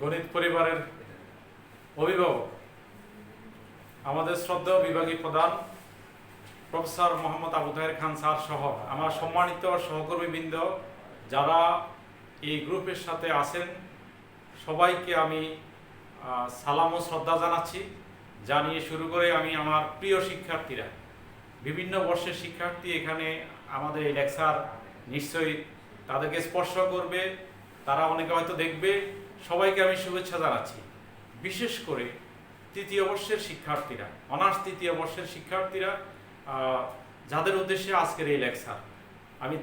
গণিত পরিবারের অভিভাবক, আমাদের শ্রদ্ধেয় বিভাগীয় প্রধান প্রফেসর মোহাম্মদ আবু তাহের খান স্যার সহ আমার সম্মানিত সহকর্মীবৃন্দ যারা এই গ্রুপের সাথে আছেন, সবাইকে আমি সালাম ও শ্রদ্ধা জানাচ্ছি। জানিয়ে শুরু করে আমি আমার প্রিয় শিক্ষার্থীরা, বিভিন্ন বর্ষের শিক্ষার্থী এখানে আমাদের এই লেকচার নিশ্চয়ই তাদেরকে স্পর্শ করবে, তারা অনেকে হয়তো দেখবে। সবাইকে আমি শুভেচ্ছা জানাচ্ছি। বিশেষ করে তৃতীয় বর্ষের শিক্ষার্থীরা, অনার্স তৃতীয় বর্ষের শিক্ষার্থীরা, যাদের উদ্দেশ্যে আজকের এই লেকচার, আমি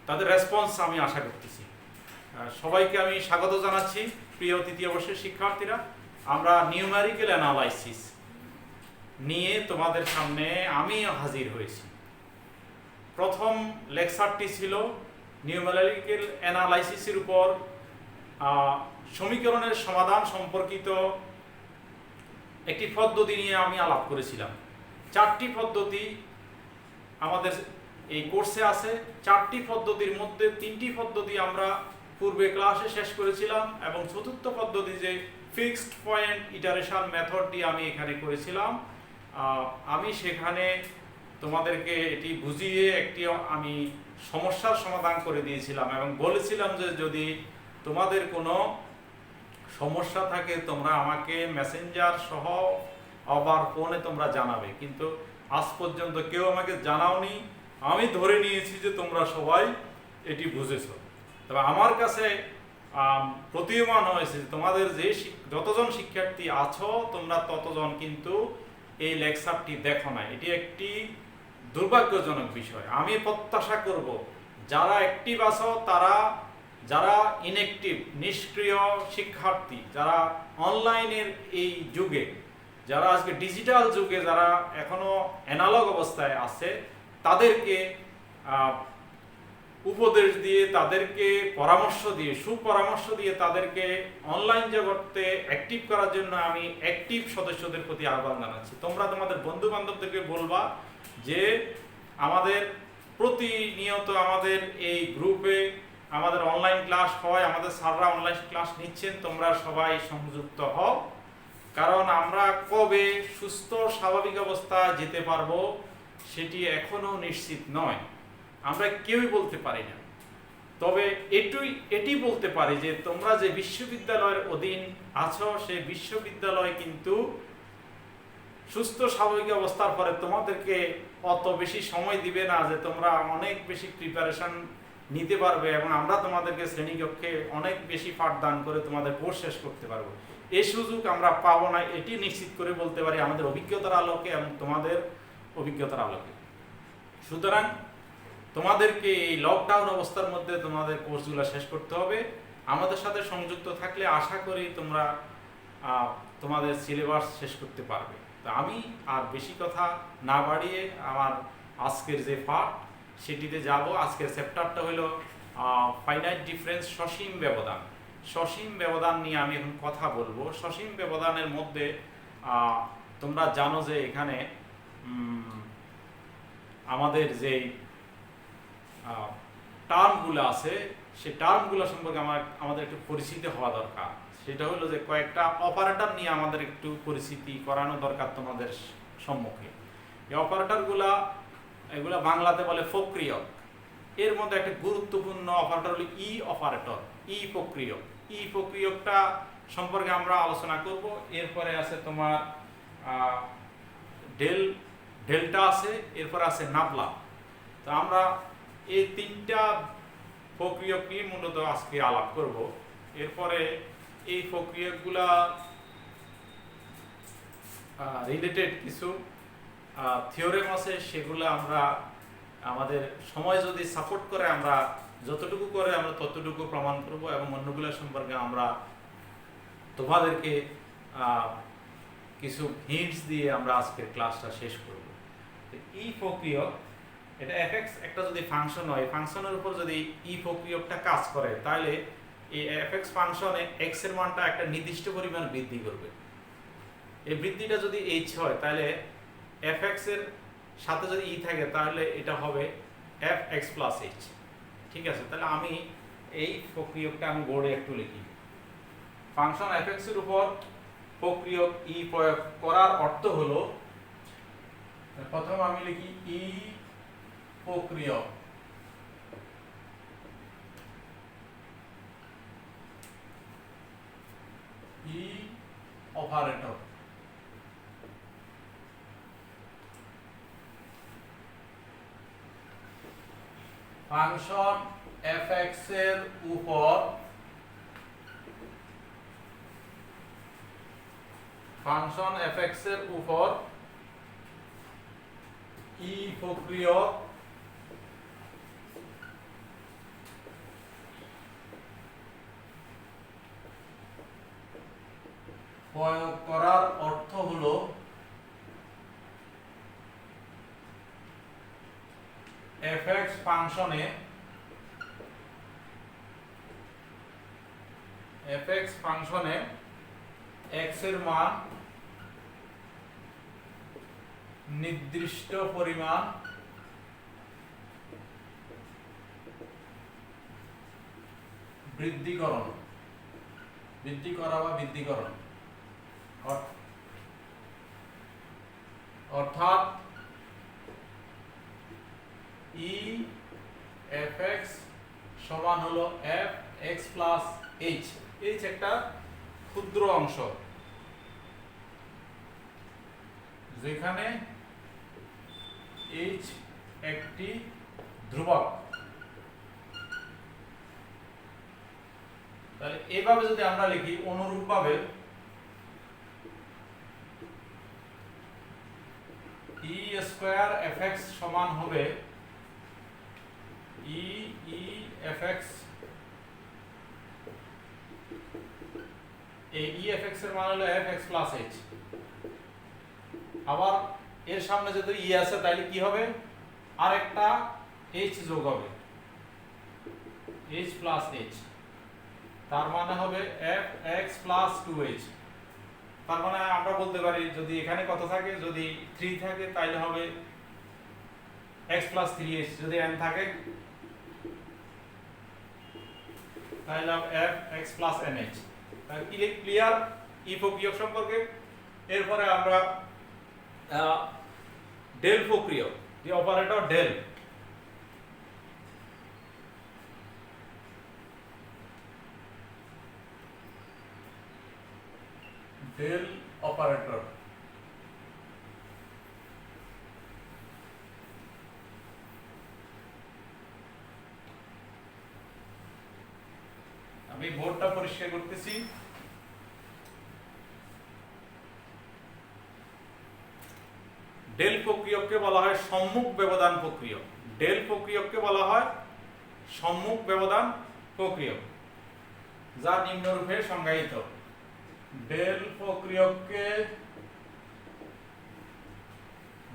তাদের রেসপন্স আমি আশা করতেছি। সবাইকে আমি স্বাগত জানাচ্ছি। প্রিয় তৃতীয় বর্ষের শিক্ষার্থীরা, আমরা নিউমেরিক্যাল অ্যানালাইসিস নিয়ে তোমাদের সামনে আমিও হাজির হয়েছি। প্রথম লেকচারটি ছিল নিউমেরিক্যাল অ্যানালাইসিসের উপর সমীকরণের সমাধান সম্পর্কিত একটি পদ্ধতি নিয়ে আমি আলাপ করেছিলাম। 4টি পদ্ধতি আমাদের এই কোর্সে আছে। 4টি পদ্ধতির মধ্যে 3টি পদ্ধতি আমরা পূর্বে ক্লাসে শেষ করেছিলাম এবং চতুর্থ পদ্ধতি যে ফিক্সড পয়েন্ট ইটারেশন মেথডটি আমি এখানে করেছিলাম। আমি সেখানে তোমাদেরকে এটি বুঝিয়ে একটি আমি সমস্যার সমাধান করে দিয়েছিলাম এবং বলেছিলাম যে যদি তোমাদের কোনো সমস্যা থাকে তোমরা আমাকে মেসেঞ্জার সহ আবার ফোনে তোমরা জানাবে, কিন্তু আজ পর্যন্ত কেউ আমাকে জানাওনি। আমি ধরে নিয়েছি যে তোমরা সবাই এটি বুঝেছো। তবে আমার কাছে প্রতীয়মান হয়েছে তোমাদের যতজন শিক্ষার্থী আছো তোমরা ততজন কিন্তু এই লেকচারটি দেখো না। এটি একটি দুর্ভাগ্যজনক বিষয়। আমি প্রত্যাশা করব যারা অ্যাক্টিভ আছো, যারা ইনঅ্যাক্টিভ নিষ্ক্রিয় শিক্ষার্থী, যারা অনলাইনের এই যুগে, যারা আজকে ডিজিটাল যুগে যারা এখনো অ্যানালগ অবস্থায় আছে, তাদেরকে উপদেশ দিয়ে, তাদেরকে পরামর্শ দিয়ে, সুপরামর্শ দিয়ে তাদেরকে অনলাইন জগতে অ্যাক্টিভ করার জন্য আমি অ্যাক্টিভ সদস্যদের প্রতি আহ্বান জানাচ্ছি। তোমরা তোমাদের বন্ধু বান্ধবদেরকে বলবা যে আমাদের প্রতিনিয়ত আমাদের এই গ্রুপে আমাদের অনলাইন ক্লাস হয়, আমাদের স্যাররা অনলাইন ক্লাস নিচ্ছেন, তোমরা সবাই সংযুক্ত হও। কারণ আমরা কবে সুস্থ স্বাভাবিক অবস্থায় যেতে পারবো সেটি এখনো নিশ্চিত নয়, আমরা কেউই বলতে পারি না। তবে এটি বলতে পারি যে তোমরা যে বিশ্ববিদ্যালয়ের অধীন আছো, সেই বিশ্ববিদ্যালয় কিন্তু সুস্থ স্বাভাবিক অবস্থার পরে তোমাদেরকে অত বেশি সময় দিবে না যে তোমরা অনেক বেশি প্রিপারেশন নিতে পারবে এবং আমরা তোমাদেরকে শ্রেণীকক্ষে অনেক বেশি পাঠদান করে তোমাদের কোর্স শেষ করতে পারবো। এই সুযোগ আমরা পাবো না, এটি নিশ্চিত করে বলতে পারি আমাদের অভিজ্ঞতার আলোকে এবং তোমাদের অভিজ্ঞতার আলোকে। সুতরাং তোমাদেরকে এই লকডাউন অবস্থার মধ্যে তোমাদের কোর্সগুলো শেষ করতে হবে। আমাদের সাথে সংযুক্ত থাকলে আশা করি তোমরা তোমাদের সিলেবাস শেষ করতে পারবে। তো আমি আর বেশি কথা না বাড়িয়ে আমার আজকের যে পাঠ সেটিতে যাব। আজকের চ্যাপ্টারটা হলো ফাইনাইট ডিফারেন্স, সসীম ব্যবধান। সসীম ব্যবধান নিয়ে আমি এখন কথা বলবো। সসীম ব্যবধানের মধ্যে তোমরা জানো যে এখানে আমাদের যে টার্মগুলো আছে সেই টার্মগুলো সম্পর্কে আমাদের একটু পরিচিতি হওয়া দরকার। সেটা হলো যে কয়েকটা অপারেটর নিয়ে আমাদের একটু পরিচিতি করানো দরকার তোমাদের সম্মুখে। এই এগুলা বাংলাতে বলে প্রক্রিয়ক। এর মধ্যে একটা গুরুত্বপূর্ণ অপারেটর হলো ই অপারেটর, ই প্রক্রিয়ক। ই প্রক্রিয়কটা সম্পর্কে আমরা আলোচনা করব। এরপরে আছে তোমার ডেল্টা আছে, এরপরে আছে নাবলা। তো আমরা এই 3টা প্রক্রিয়ক নিয়ে মূলত আজকে আলাপ করব। এরপরে এই প্রক্রিয়কগুলা রিলেটেড কিছু থিওরেম আছে, সেগুলো আমরা আমাদের সময় যদি সাপোর্ট করে আমরা যতটুকু করে আমরা ততটুকু প্রমাণ করব এবং অন্যগুলো সম্পর্কে আমরা তোমাদেরকে কিছু হিন্টস দিয়ে আমরা আজকের ক্লাসটা শেষ করব। এই প্রক্রিয়ক, এটা এফএক্স একটা যদি ফাংশন হয়, ফাংশনের উপর যদি ই প্রক্রিয়কটা কাজ করে তাহলে এই এফএক্স ফাংশনে এক্স এর মানটা একটা নির্দিষ্ট পরিমাণ বৃদ্ধি করবে। এই বৃদ্ধিটা যদি এইচ হয় তাহলে এফএক্স এর সাথে যদি ই থাকে তাহলে এটা হবে এফ এক্স প্লাস এইচ। ঠিক আছে, তাহলে আমি এই প্রক্রিয়কটা আমি বোর্ডে একটু লিখি। ফাংশন এফএক্স এর উপর প্রক্রিয়ক ই প্রয়োগ করার অর্থ হলো, প্রথমে আমি লিখি ই প্রক্রিয়ক, ই অপারেটর, ফাংশন এফএক্স এর উপর ফাংশন এফএক্স এর উপর ই প্রক্রিয়ক প্রয়োগ করার অর্থ হলো এফএক্স ফাংশনে এক্স এর মান নির্দিষ্ট পরিমাণ বৃদ্ধি করা বা বৃদ্ধিকরণ, অর্থাৎ ই এফ এক্স সমান হলো F x plus H. H একটা ক্ষুদ্র অংশ যেখানে এইচ একটি ধ্রুবক। তাহলে এভাবে যদি আমরা লিখি, অনুরূপভাবে ই স্কয়ার এফ এক্স সমান হবে ই এফ এক্স, এই ই এফ এক্স এর মান হলো এফ এক্স প্লাস এইচ। আবার এর সামনে যদি ই আছে তাহলে কি হবে, আর একটা এইচ যোগ হবে, এইচ প্লাস এইচ, তার মানে হবে এফ এক্স প্লাস 2h। তার মানে আমরা বলতে পারি যদি এখানে কত থাকে, যদি 3 থাকে তাহলে হবে x প্লাস 3h, যদি n থাকে তাহলে হবে f x প্লাস nh। তাহলে ক্লিয়ার ই প্রক্রিয়ক সম্পর্কে। এরপরে আমরা ডেল প্রক্রিয়ক, দি অপারেটর ডেল। ডেল অপারেটর আমি বোর্ডটা পরিষ্কার করতেছি। ডেল প্রক্রিয়ককে বলা হয় সম্মুখ ব্যবধান প্রক্রিয়ক। ডেল প্রক্রিয়ককে বলা হয় সম্মুখ ব্যবধান প্রক্রিয়ক, যা নিম্নরূপে সংজ্ঞায়িত। ডেল প্রক্রিয়ককে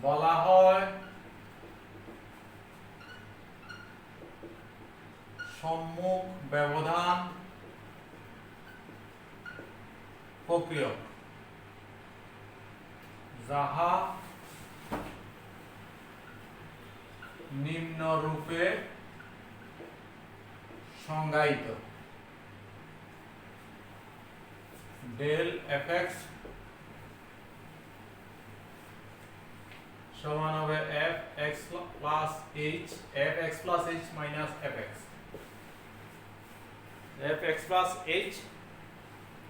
বলা হয় সম্মুখ ব্যবধান প্রক্রিয়ক, যাহা নিম্নরূপে সংজ্ঞায়িত। ডেল এফ এক্স সমান হবে F x plus H, F x plus H minus F x, F x plus H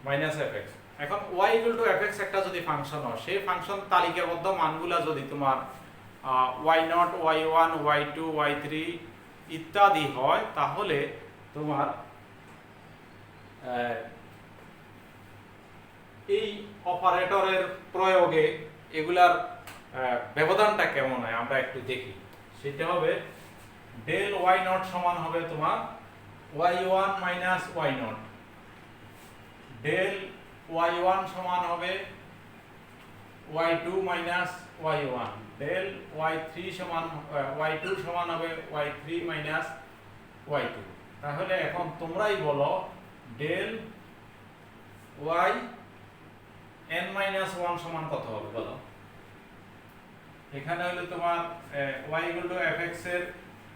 minus F x. এখন y equal to f x একটা যদি ফাংশন হয়, সেই ফাংশন তালিকাবদ্ধ মানগুলা যদি তোমার y0, y1, y2, y3 ইত্যাদি হয়, তাহলে তোমার এই অপারেটরের প্রয়োগে এগুলার ব্যবধানটা কেমন হয় আমরা একটু দেখি। সেটা হবে ডেল y0 সমান হবে তোমার y1 minus y0, del y1 সমান হবে y2 minus y1, del y3 সমান y2 সমান হবে y3 মাইনাস y2। তাহলে এখন তোমরাই বলো ডেল y n মাইনাস 1 সমান কত হবে বলো। এখানে হলো তোমার y ইকুয়াল টু fx এর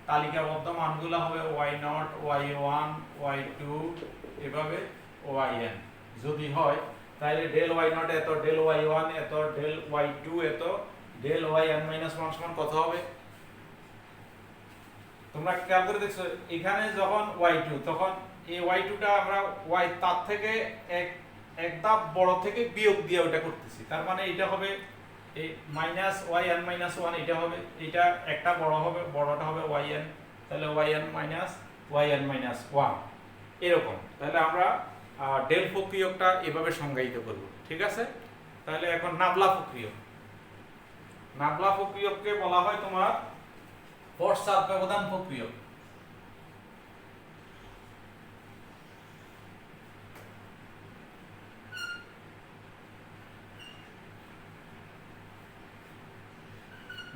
তালিকাবদ্ধ মানগুলো হবে y0 y1 y2 এভাবে yn যদি হয় তাহলে ডেল y0 এত ডেল y1 এত ডেল y2 এত ডেল yn-1 সমান কত হবে? তোমরা খেয়াল করে দেখছো এখানে যখন y2 তখন এই y2টা আমরা y তার থেকে এক ধাপ বড় থেকে বিয়োগ দিয়ে ওটা করতেছি, তার মানে এটা হবে এই -yn-1 এটা হবে, এটা একটা বড় হবে, বড়টা হবে yn, তাহলে yn-1 এরকম। তাহলে আমরা ডেল প্রক্রিয়কটা এভাবে সংজ্ঞায়িত করব, ঠিক আছে? তাহলে এখন নাবলা প্রক্রিয়ক, নাবলা প্রক্রিয়ককে বলা হয় তোমার পশ্চাৎ ব্যবধান প্রক্রিয়ক।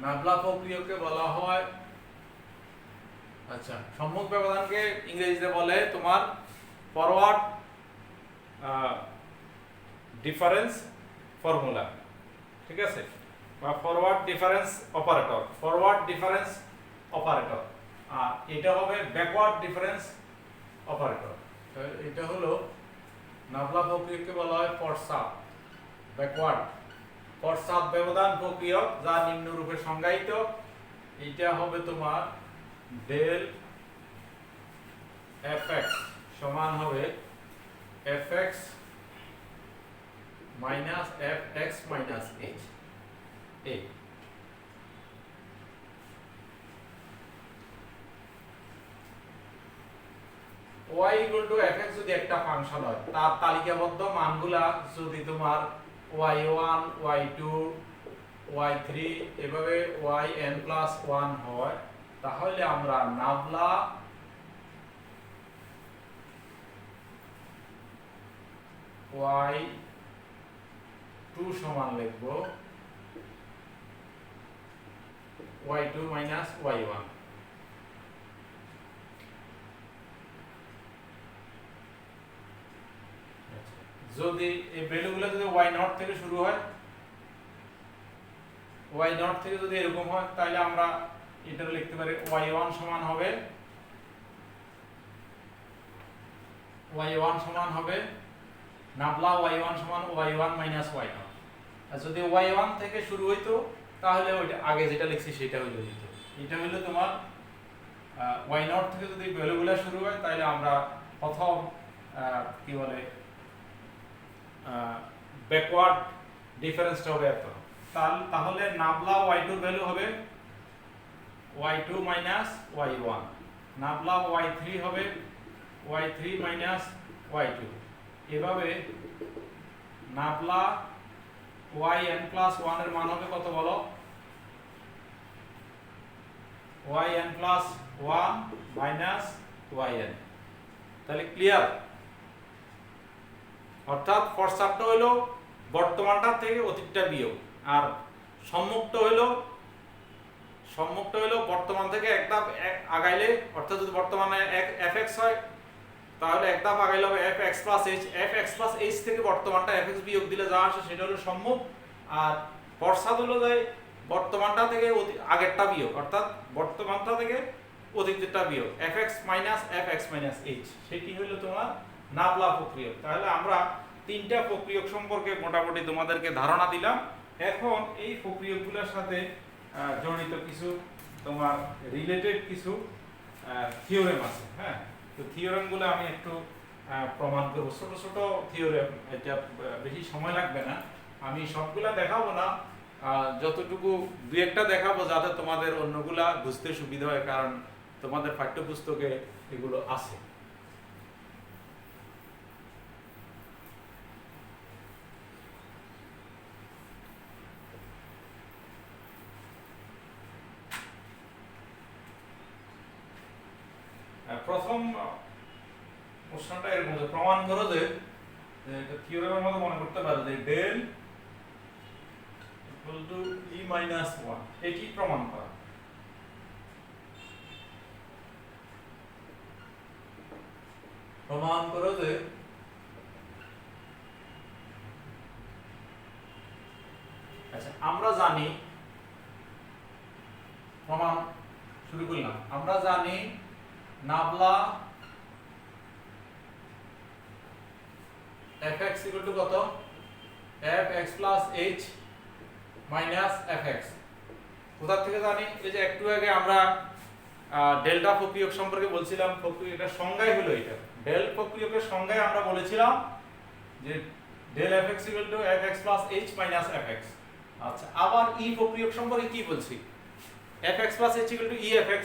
নাবলা প্রক্রিয়ককে বলা হয়, আচ্ছা, সম্মুখ ব্যবধানকে ইংরেজিতে বলে তোমার ফরওয়ার্ড ডিফারেন্স ফর্মুলা, ঠিক আছে, বা forward difference operator, forward difference operator, আর এটা হবে ব্যাকওয়ার্ড ডিফারেন্স অপারেটর। এটা হলো নাবলা প্রক্রিয়ককে বলা হয় পশ্চাৎ, ব্যাকওয়ার্ড, পশ্চাৎ ব্যবধান প্রক্রিয়ক, যা নিম্নরূপে সংজ্ঞায়িত। এটা হবে তোমার ডেল fx সমান হবে fx minus fx minus h a। y equal to fx যদি একটা ফাংশন হয়, তার তালিকাবদ্ধ মানগুলা যদি তোমার y1 y2 y3 এভাবে yn+1 হয়, তাহলে আমরা নাবলা y2 সমান লিখব y2 মাইনাস y1। যদি এই ভ্যালুগুলো যদি y0 থেকে শুরু হয়, y0 থেকে যদি এরকম হয়, তাহলে আমরা এটা লিখতে পারি y1 সমান হবে নাবলা y1 সমান y1 মাইনাস y0। আর যদি y1 থেকে শুরু হইতো তাহলে ওইটা আগে যেটা লিখছি সেটা হইল দিত। এটা হইলো তোমার y0 থেকে যদি ভ্যালুগুলো শুরু হয়, তাহলে আমরা প্রথম কি বলে ব্যাকওয়ার্ড ডিফারেন্সটা হবে এত। তাহলে নাবলা y2 ভ্যালু হবে y2 মাইনাস y1, নাবলা y3 হবে y3 মাইনাস y2। এভাবে নাবলা yn+1 এর মান হবে কত বলো? yn+1 minus yn। তাহলে ক্লিয়ার? অর্থাৎ পশ্চাৎটা হলো বর্তমানটা থেকে অতীতটা বিয়োগ, আর সম্মুখটা হলো বর্তমান থেকে এক ধাপ আগাইলে, অর্থাৎ যদি বর্তমানে fx হয় তাহলে এক ধাপ আগাইলে হবে fx+h, fx+h থেকে বর্তমানটা fx বিয়োগ দিলে যা আসে সেটা হলো সম্মুখ, আর পশ্চাৎ হলো যে বর্তমানটা থেকে আগেরটা বিয়োগ, অর্থাৎ বর্তমানটা থেকে অতীতেরটা বিয়োগ, fx minus fx minus h, সেটি হলো তোমার নাবলা প্রক্রিয়ক। তাহলে আমরা তিনটা প্রক্রিয়ক সম্পর্কে মোটামুটি তোমাদেরকে ধারণা দিলাম। এখন এই প্রক্রিয়কগুলোর সাথে জড়িত কিছু তোমার রিলেটেড কিছু থিওরেম আছে, হ্যাঁ, তো থিওরেমগুলো আমি একটু প্রমাণ করব, ছোট ছোট থিওরেম, এটা বেশি সময় লাগবে না, আমি সবগুলা দেখাবো না, যতটুকু দুই একটা দেখাবো যাতে তোমাদের অন্যগুলা বুঝতে সুবিধা হয়, কারণ তোমাদের পাঠ্যপুস্তকে এগুলো আছে। প্রথম প্রশ্নটা এরকম, প্রমাণ করো যে এটা থিওরেমের মধ্যে মনে করতে পারো যে ডেল ইকুয়াল টু e-1, এটি প্রমাণ করা। প্রমাণ করো যে আচ্ছা, আমরা জানি প্রমাণ শুরু শুরু করলাম। আমরা জানি নাবলা fx equal to কত, fx plus h minus fx। কোথা থেকে জানি? এই যে একটু আগে আমরা ডেল্টা প্রক্রিয়ক সম্পর্কে বলছিলাম, প্রক্রিয়কের সংজ্ঞাই হলো এটা। ডেল প্রক্রিয়কের সংজ্ঞায় আমরা বলেছিলাম যে del fx equal to fx plus h minus fx। আচ্ছা, আবার ই প্রক্রিয়ক সম্পর্কে কি বলছি? fx plus h equal to e fx,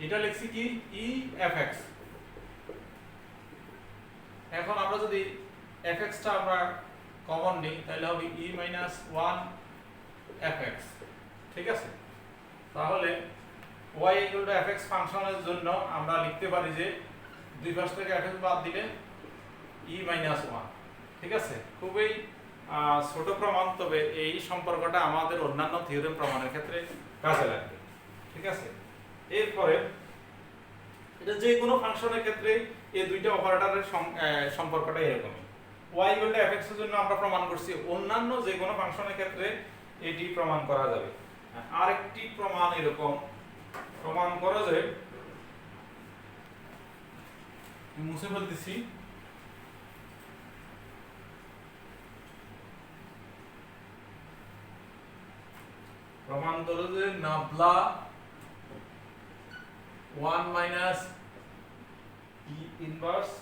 এটা লিখছি কি e fx। এখন আমরা যদি fx টা আমরা কমন নিই তাহলে হবে e minus 1 fx। ঠিক আছে, তাহলে y equal to fx ফাংশনের জন্য আমরা লিখতে পারি যে দুই পাশ থেকে fx বাদ দিলে e minus 1। ঠিক আছে, খুবই ছোট প্রমাণ, তবে এই সম্পর্কটা আমাদের অন্যান্য থিওরেম প্রমাণের ক্ষেত্রে কাজে লাগবে। ঠিক আছে, এরপরে এটা যে কোনো ফাংশনের ক্ষেত্রে এই দুইটা অপারেটরের সম্পর্কটা এরকমই। y equal to fx এর জন্য আমরা প্রমাণ করছি, অন্যান্য যে কোনো ফাংশনের ক্ষেত্রে এটি প্রমাণ করা যাবে। আরেকটি প্রমাণ এরকম প্রমাণ করা যায়, মুছে ফেলতেছি। প্রমাণ করো যে নাবলা 1 minus e inverse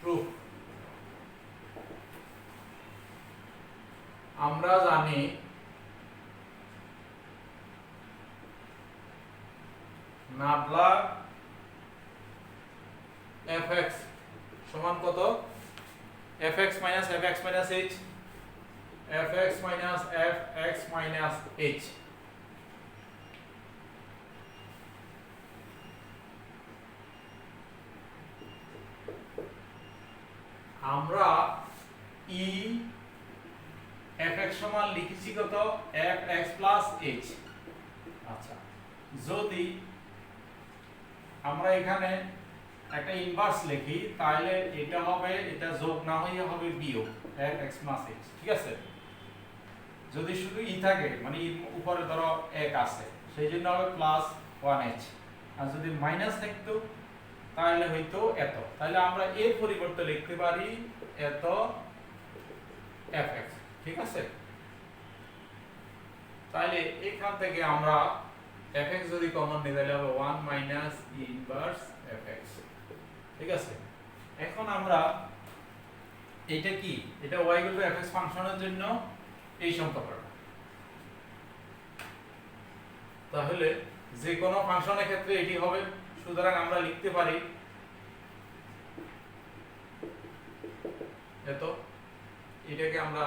proof। আমরা জানি নাবলা fx সমান কত, fx minus fx minus h, fx minus fx minus h। আমরা e fx সমান লিখেছি কত, fx plus h। আচ্ছা, যদি আমরা এখানে একটা ইনভার্স লিখি তাহলে এটা হবে, এটা যোগ না হয়ে হবে বিয়োগ fx plus h। ঠিক আছে, যদি শুধু ই থাকে মানে উপরে ধরো 1 আছে সেই জন্য হবে প্লাস 1h, আর যদি মাইনাস থাকতো তাহলে হয়তো এত, তাহলে আমরা এর পরিবর্তে লিখতে পারি এত fx। ঠিক আছে, তাহলে এখান থেকে আমরা fx যদি কমন নিই তাহলে হবে 1 minus e inverse fx। ঠিক আছে, এখন আমরা এটা কি, এটা y equal to fx ফাংশনের জন্য এই সম্পর্কটা। তাহলে যে কোনো ফাংশনের ক্ষেত্রে এটি হবে, সুতরাং আমরা লিখতে পারি এত, এটাকে আমরা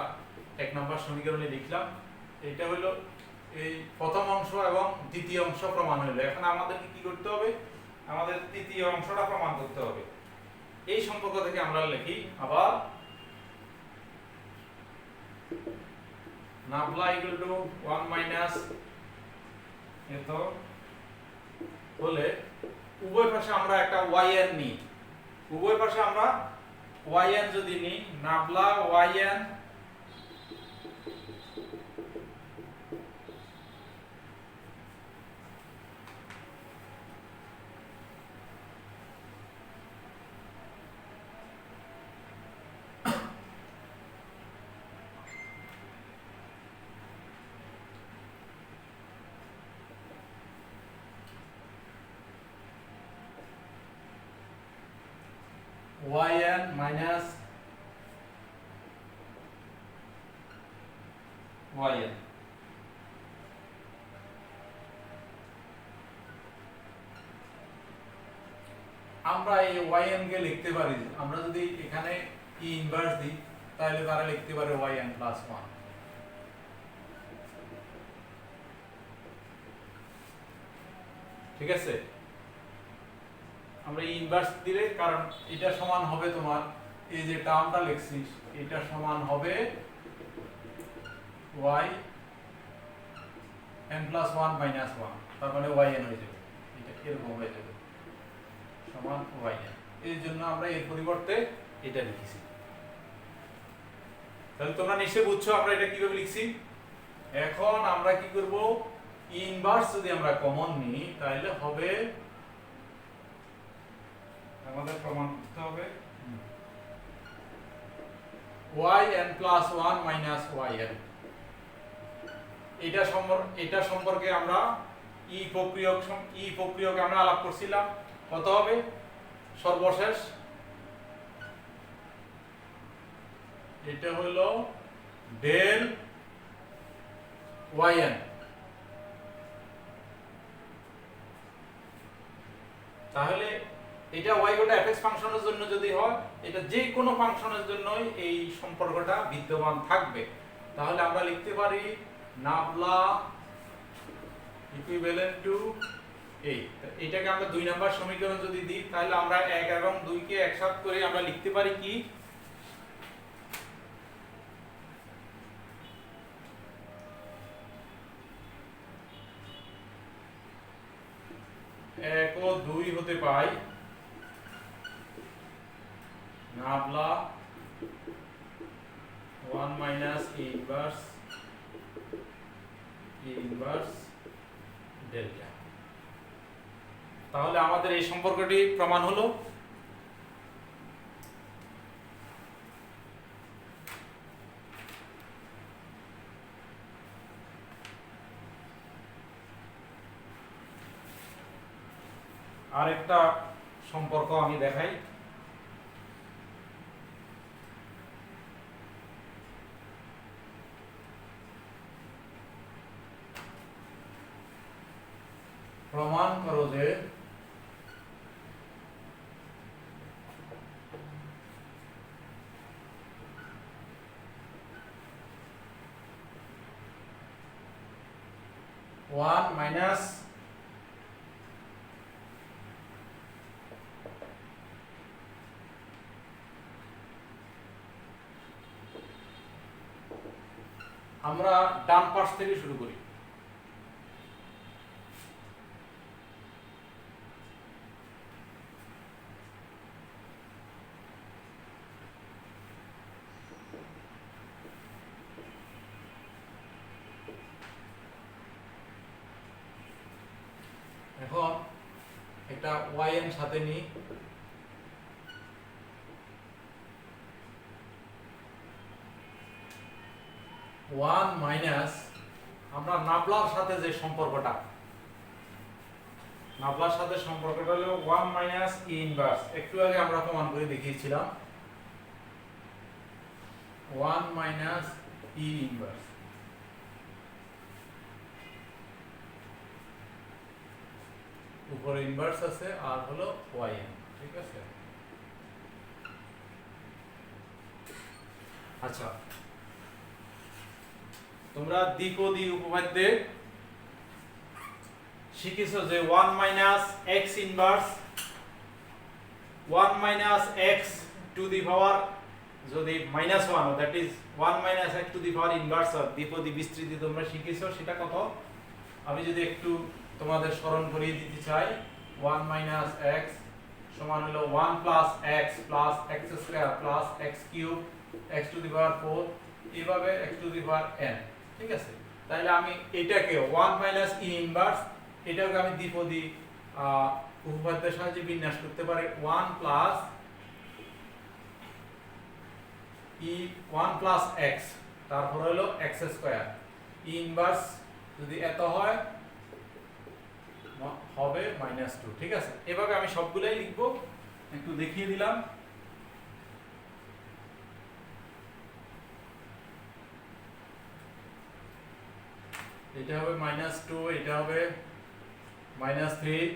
এক নম্বর সমীকরণে লিখলাম। এটা হলো এই প্রথম অংশ এবং দ্বিতীয় অংশ প্রমাণ হলো। এখন আমাদেরকে কি করতে হবে, আমাদের তৃতীয় অংশটা প্রমাণ করতে হবে। এই সম্পর্ক থেকে আমরা লিখি আবার নাবলা ইকুয়াল টু 1 মাইনাস এত হলে উভয় পাশে আমরা একটা yn নিই, উভয় পাশে আমরা yn যদি নিই, নাবলা yn yn minus yn। আমরা এই yn কে লিখতে পারি, আমরা যদি এখানে e ইনভার্স দিই তাহলে তারা লিখতে পারে yn plus 1। ঠিক আছে, আমরা ইনভার্স দিলে, কারণ এটা সমান হবে তোমার এই যে টার্মটা লিখছিস এটা সমান হবে y n plus 1 minus 1, তার মানে yn হয়ে যাবে, এটা এরকম হয়ে যাবে সমান yn। এর জন্য আমরা এর পরিবর্তে এটা লিখেছি। তাহলে তোমরা নিশ্চয়ই বুঝছো আমরা এটা কিভাবে লিখছি। এখন আমরা কি করব, ইনভার্স যদি আমরা কমন নিই তাহলে হবে, আমাদের প্রমাণ করতে হবে yn প্লাস 1 মাইনাস yn। এটা সম্পর্কে আমরা ই প্রক্রিয়ক আমরা আলাপ করছিলাম। কত হবে সর্বশেষ, এটা হলো ডেল yn। তাহলে এটা y গোটা fx ফাংশনের জন্য যদি হয়, এটা যে কোনো ফাংশনের জন্যই এই সম্পর্কটা বিদ্যমান থাকবে। তাহলে আমরা লিখতে পারি নাবলা ইকুইভ্যালেন্ট টু এই, এটাকে আমরা 2 নাম্বার সমীকরণ যদি দিই তাহলে আমরা 1 এবং 2 কে একসাথে করে আমরা লিখতে পারি কি, 1 ও 2 হতে পাই নাবলা 1 মাইনাস এ ইনভার্স ডেল্টা। তাহলে আমাদের এই সম্পর্কটি প্রমাণ হলো। আরেকটা সম্পর্ক আমি দেখাই। প্রমাণ করো যে ওয়ান মাইনাস আমরা ডান পাশ থেকে শুরু করি। এখন একটা yn সাথে নিই, ওয়ান মাইনাস আমরা নাবলার সাথে যে সম্পর্কটা, নাবলার সাথে সম্পর্কটা হলো 1 মাইনাস ই ইনভার্স। একটু আগে আমরা প্রমাণ করে দেখিয়েছিলাম 1 মাইনাস ই ইনভার্স, উপরে ইনভার্স আছে আর হলো yn, ঠিক আছে। আচ্ছা, তোমরা দ্বিপদী উপপাদ্যে শিখেছো যে 1 minus x inverse 1 minus x to the power যদি -1 that is 1 minus x to the power inverse of দ্বিপদী বিস্তৃতি তোমরা শিখেছো। সেটা কত আমি যদি একটু তোমাদের স্মরণ করিয়ে দিতে চাই, 1 মাইনাস x সমান হলো 1 plus x plus x square plus x cube x to the power 4 এইভাবে x to the power n, ঠিক আছে। তাহলে আমি এটাকে 1 মাইনাস ই ইনভার্স এটাকে আমি দ্বিপদী উপপাদ্যের সাহায্যে বিন্যাস করতে পারি 1 প্লাস ই 1 প্লাস x তারপর হলো x স্কয়ার ই ইনভার্স যদি এত হয় হবে -2, ঠিক আছে। এভাবে আমি সবগুলাই লিখব, একটু দেখিয়ে দিলাম। এটা হবে -2, এটা হবে -3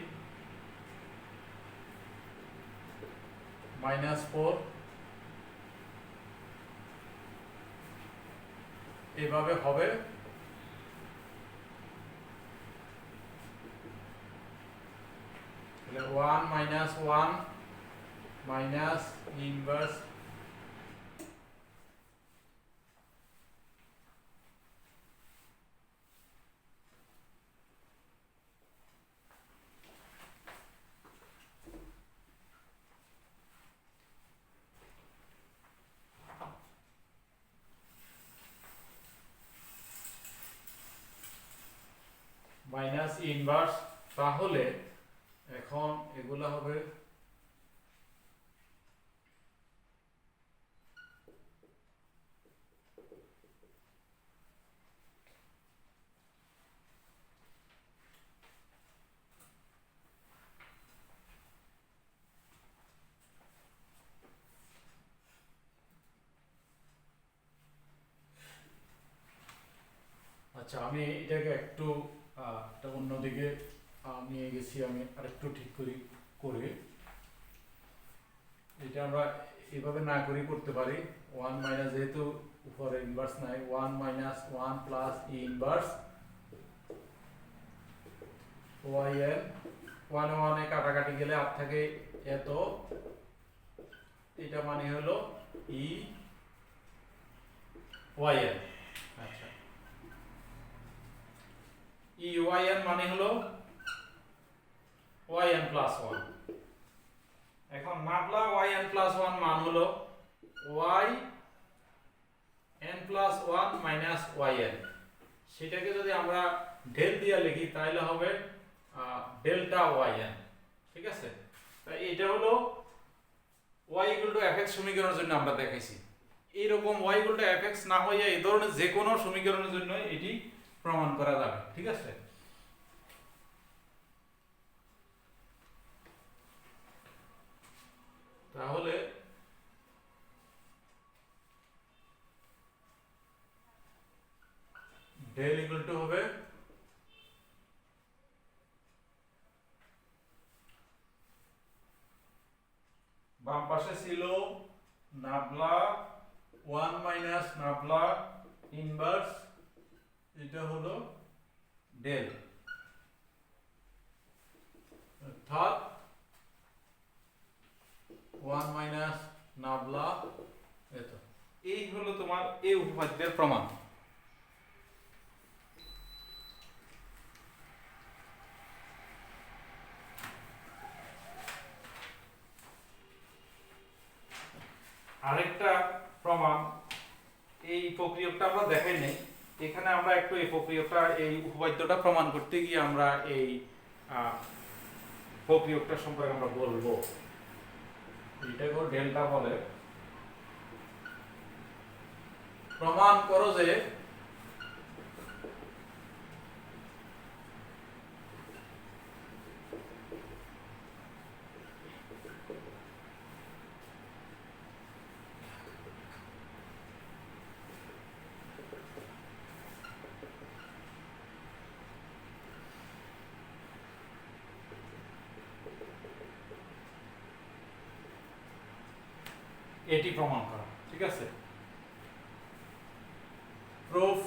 -4 এভাবে হবে। তাহলে 1 minus 1 minus inverse minus inverse, তাহলে এখন এগুলা হবে আচ্ছা, আমি এটাকে একটু একটা অন্যদিকে নিয়ে গেছি, আমি আরেকটু ঠিক করে এটা আমরা এভাবে না করেই করতে পারি। ওয়ান মাইনাস, যেহেতু উপরে ইনভার্স নাই, one minus one plus E inverse Y N, ওয়ানে ওয়ানে কাটাকাটি গেলে আর থাকে এত, এটা মানে হলো ই ওয়াই এন। আচ্ছা, ই ওয়াই এন মানে হলো ওয়াই এন প্লাস ওয়ান। এখন মাপলা ওয়াই এন প্লাস ওয়ান মান হলো y n plus one minus y n. সেটাকে যদি আমরা ডেল দিয়ে লিখি তাহলে হবে ডেল্টা ওয়াই এন। ঠিক আছে, তাই এটা হলো y equal to f x সমীকরণের জন্য আমরা দেখাইছি। এইরকম y equal to f x না হয়ে এই ধরনের যে কোনো সমীকরণের জন্য এটি প্রমাণ করা যাবে। ঠিক আছে, তাহলে ডেল ইকুয়াল টু হবে বাম পাশে ছিল নাবলা ওয়ান মাইনাস নাবলা ইনভার্স, এটা হলো ডেল, অর্থাৎ ওয়ান মাইনাস নাবলা এত। এই হলো তোমার এই উপপাদ্যের প্রমাণ। আরেকটা প্রমাণ, এই প্রক্রিয়াটা আমরা দেখাই নাই, এখানে আমরা একটু এই প্রক্রিয়াটা, এই উপপাদ্যটা প্রমাণ করতে গিয়ে আমরা এই প্রক্রিয়াটা সম্পর্কে আমরা বলবো। এটাকে ডেল্টা বলে। প্রমাণ করো যে এটি প্রমাণ করা। ঠিক আছে, প্রুফ।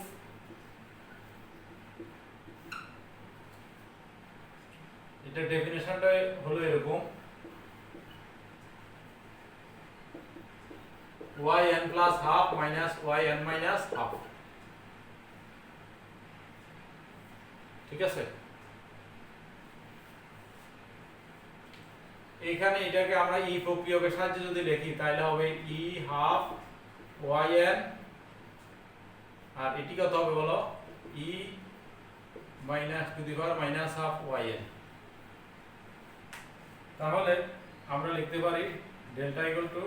এটা ডেফিনেশনটা হলো এরকম, yn plus half minus yn minus half. ঠিক আছে, এখানে এটাকে আমরা ই প্রক্রিয়কের সাহায্যে যদি লিখি তাহলে হবে ই হাফ yn, আর এটি কত হবে বলো, e minus to the power minus half yn। তাহলে আমরা লিখতে পারি ডেল্টা ইকুয়াল টু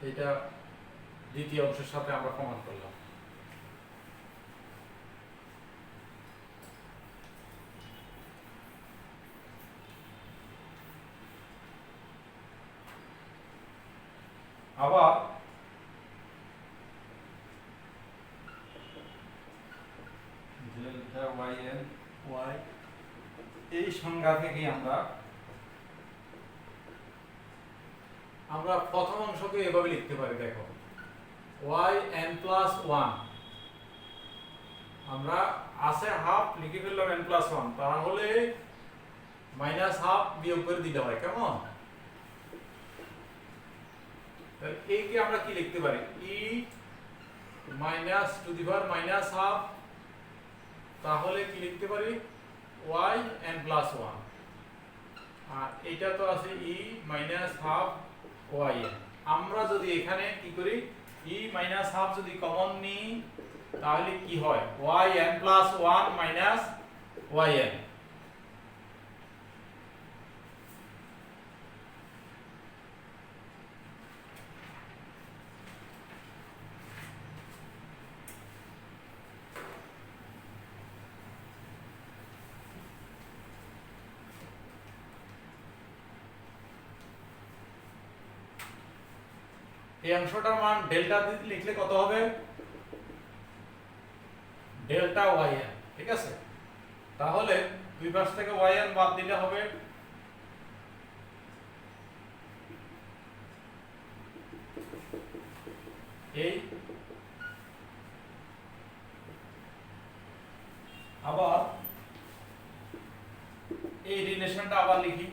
এটা দ্বিতীয় অংশের সাথে আমরা প্রমাণ করলাম। আবার ডেল্টা ওয়াই এন ওয়াই, এই সংজ্ঞা থেকে আমরা প্রথম অংশকে এভাবে লিখতে পারি। দেখো, ওয়াই এন প্লাস ওয়ান, আমরা আছে হাফ লিখে ফেললাম এন প্লাস ওয়ান, তাহলে মাইনাস হাফ বিয়োগ করে দিতে হয়। কেমন? এইকে আমরা কি লিখতে পারি, e minus to the power minus half, তাহলে কি লিখতে পারি, ওয়াই এন প্লাস ওয়ান, আর এটা তো আছে e minus half y n. আমরা যদি এখানে কি করি ই মাইনাস হাফ যদি কমন নিই তাহলে কি হয় yn প্লাস 1 মাইনাস yn। এই অংশটার মান ডেল্টা লিখলে কত হবে ডেল্টা yn, ঠিক আছে। তাহলে দুই পাশ থেকে yn বাদ দিলে হবে এই, আবার এই রিলেশনটা আবার লিখি,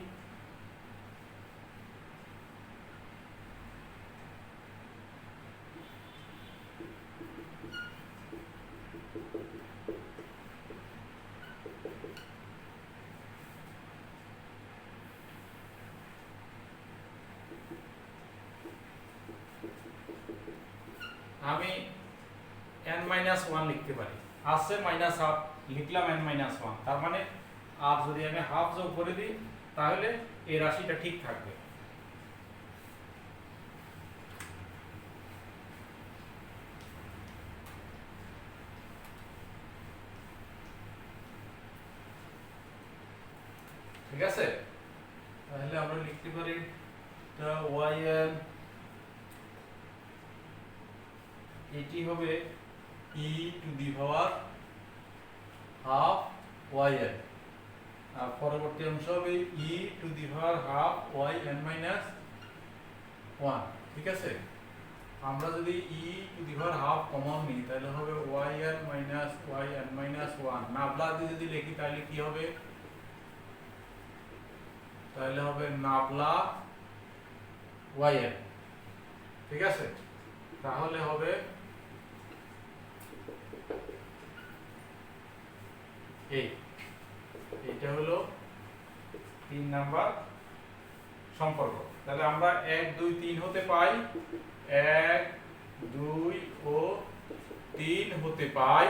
আমি n-1 লিখতে পারি, আছে মাইনাস হাফ লিখলাম n-1, তার মানে আর যদি আমি হাফ যোগ করে দিই তাহলে এই রাশিটা ঠিক থাকবে। ঠিক আছে, তাহলে আমরা লিখতে পারি yn এটি হবে e two the power half yn, আর পরবর্তী অংশ হবে e two the power half yn minus 1। ঠিক আছে, আমরা যদি e two the power half common নিই তাহলে হবে yn মাইনাস yn মাইনাস 1, নাবলা দিয়ে যদি লিখি তাহলে কি হবে, তাহলে হবে নাবলা yn। ঠিক আছে, তাহলে হবে এইটা হলো 3 নাম্বার সম্পর্ক। তাহলে আমরা 1 2 3 হতে পাই, 1 2 ও 3 হতে পাই।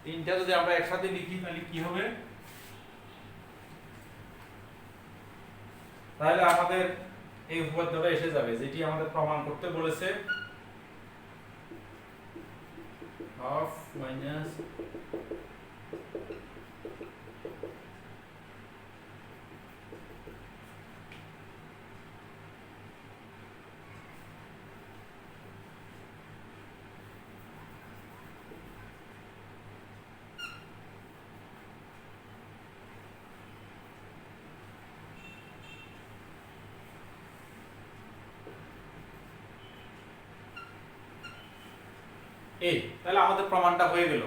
তিনটা যদি আমরা একসাথে লিখি তাহলে কি হবে, তাহলে আমাদের এই উপপাদ্যটা এসে যাবে যেটি আমাদের প্রমাণ করতে বলেছে, হাফ মাইনাস এই, তাহলে আমাদের প্রমাণটা হয়ে গেল।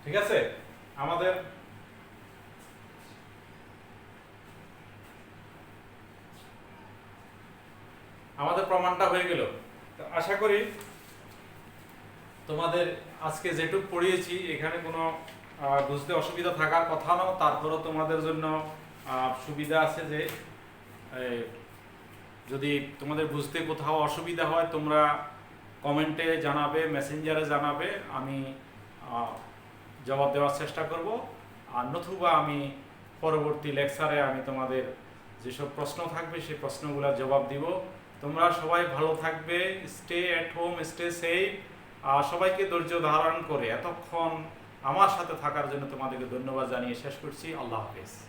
ঠিক আছে, আমাদের প্রমাণটা হয়ে গেল। তো আশা করি তোমাদের আজকে যেটুকু পড়িয়েছি এখানে কোনো বুঝতে অসুবিধা থাকার কথা না, তারপরও তোমাদের জন্য সুবিধা আছে যে যদি তোমাদের বুঝতে কোথাও অসুবিধা হয় তোমরা কমেন্টে জানাবে, মেসেঞ্জারে জানাবে, আমি জবাব দেওয়ার চেষ্টা করব। আর নতুবা আমি পরবর্তী লেকচারে আমি তোমাদের যেসব প্রশ্ন থাকবে সেই প্রশ্নগুলোর জবাব দিব। তোমরা সবাই ভালো থাকবে, stay at home, stay safe. আর সবাইকে ধৈর্য ধারণ করে এতক্ষণ আমার সাথে থাকার জন্য তোমাদেরকে ধন্যবাদ জানিয়ে শেষ করছি। আল্লাহ হাফেজ।